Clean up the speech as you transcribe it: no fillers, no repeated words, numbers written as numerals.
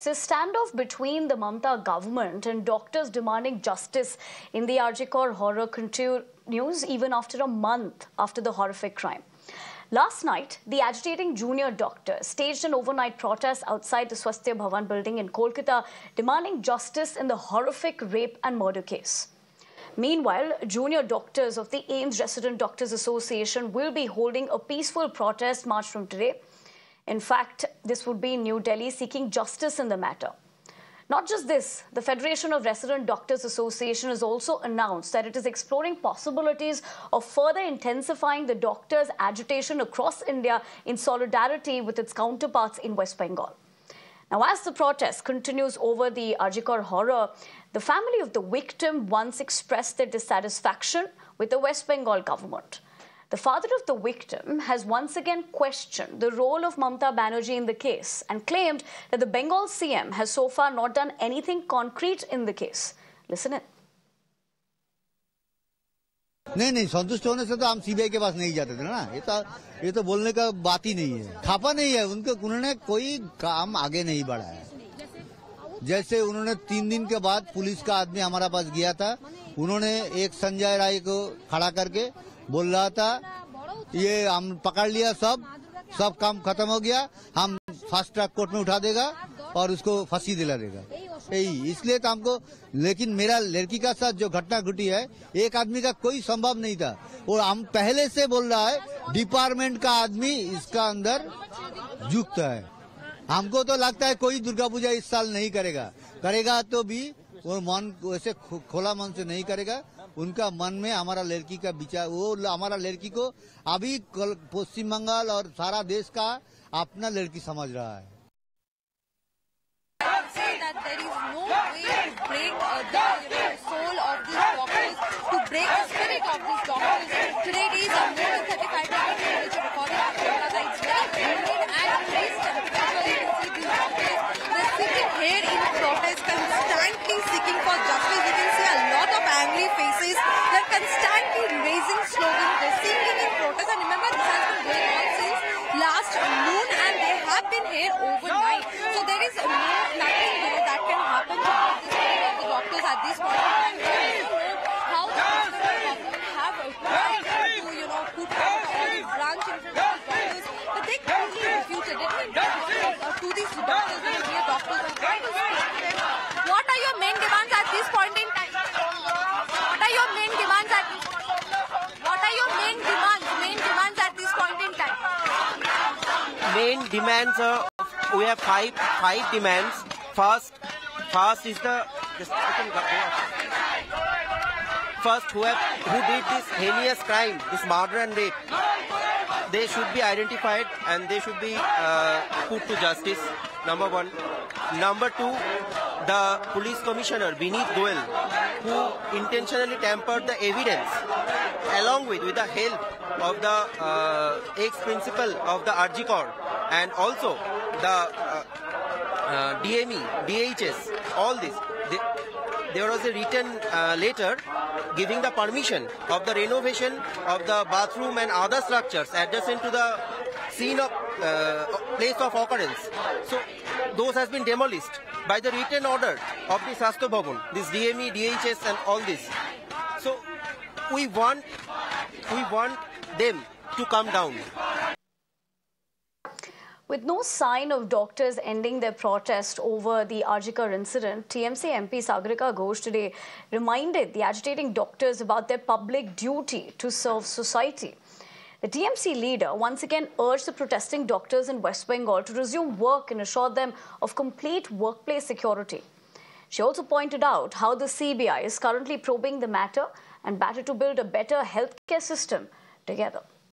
It's a standoff between the Mamata government and doctors demanding justice in the RG Kar horror continues even after a month after the horrific crime. Last night, the agitating junior doctors staged an overnight protest outside the Swasthya Bhavan building in Kolkata, demanding justice in the horrific rape and murder case. Meanwhile, junior doctors of the AIIMS Resident Doctors Association will be holding a peaceful protest march from today. In fact, this would be in New Delhi seeking justice in the matter. Not just this, the Federation of Resident Doctors Association has also announced that it is exploring possibilities of further intensifying the doctors' agitation across India in solidarity with its counterparts in West Bengal. Now, as the protest continues over the RG Kar horror, the family of the victim once expressed their dissatisfaction with the West Bengal government. The father of the victim has once again questioned the role of Mamata Banerjee in the case and claimed that the Bengal CM has so far not done anything concrete in the case. Listen in. नहीं संतुष्ट होने से तो हम CBI के पास नहीं जाते थे ना। ये तो बोलने का बात ही नहीं है। खापा नहीं है, उन्होंने कोई काम आगे नहीं बढ़ाया। जैसे उन्होंने 3 दिन के बाद पुलिस का आदमी हमारा पास गया था, उन्होंने एक संजय राय को खड़ा करके बोल रहा था ये हम पकड़ लिया, सब काम खत्म हो गया, हम फास्ट ट्रैक कोर्ट में उठा देगा और उसको फांसी दिला देगा। यही इसलिए तो हमको, लेकिन मेरा लड़की का साथ जो घटना घटी है, एक आदमी का कोई संभव नहीं था और हम पहले से बोल रहा है डिपार्टमेंट का आदमी इसका अंदर युक्त है। हमको तो लगता है कोई दुर्गा पूजा इस साल नहीं करेगा तो भी वो मन वैसे खोला मन से नहीं करेगा। उनका मन में हमारा लड़की का विचार, वो हमारा लड़की को अभी पश्चिम बंगाल और सारा देश का अपना लड़की समझ रहा है। Constantly raising slogans, they're singing in protest, and remember this has been going on since last noon and they have been here overnight. So there is nothing that can happen to the doctors at this point in time. We don't know how the government have tried to put out all the branch in front of the doctors, but they completely refuted it. To these doctors, the junior doctors, and try to speak to them. What are your main demands at this point in time? What are your main demands at this point? What are your main demands at this point in time? Main demands are, we have five demands. First is first who did this heinous crime, this murder and rape, they should be identified and they should be put to justice. Number one. Number two, the police commissioner Vineet Goel, who intentionally tampered the evidence, along with the help of the ex-principal of the RG Kar and also the DME, DHS, all this. There was a written letter giving the permission of the renovation of the bathroom and other structures adjacent to the scene of place of occurrence. So those has been demolished by the written order of the Swasthya Bhavan, this DME, DHS and all this. So we want them to come down. With no sign of doctors ending their protest over the RG Kar incident, TMC MP Sagarika Ghosh today reminded the agitating doctors about their public duty to serve society. The TMC leader once again urged the protesting doctors in West Bengal to resume work and assure them of complete workplace security. She also pointed out how the CBI is currently probing the matter and battled to build a better healthcare system together.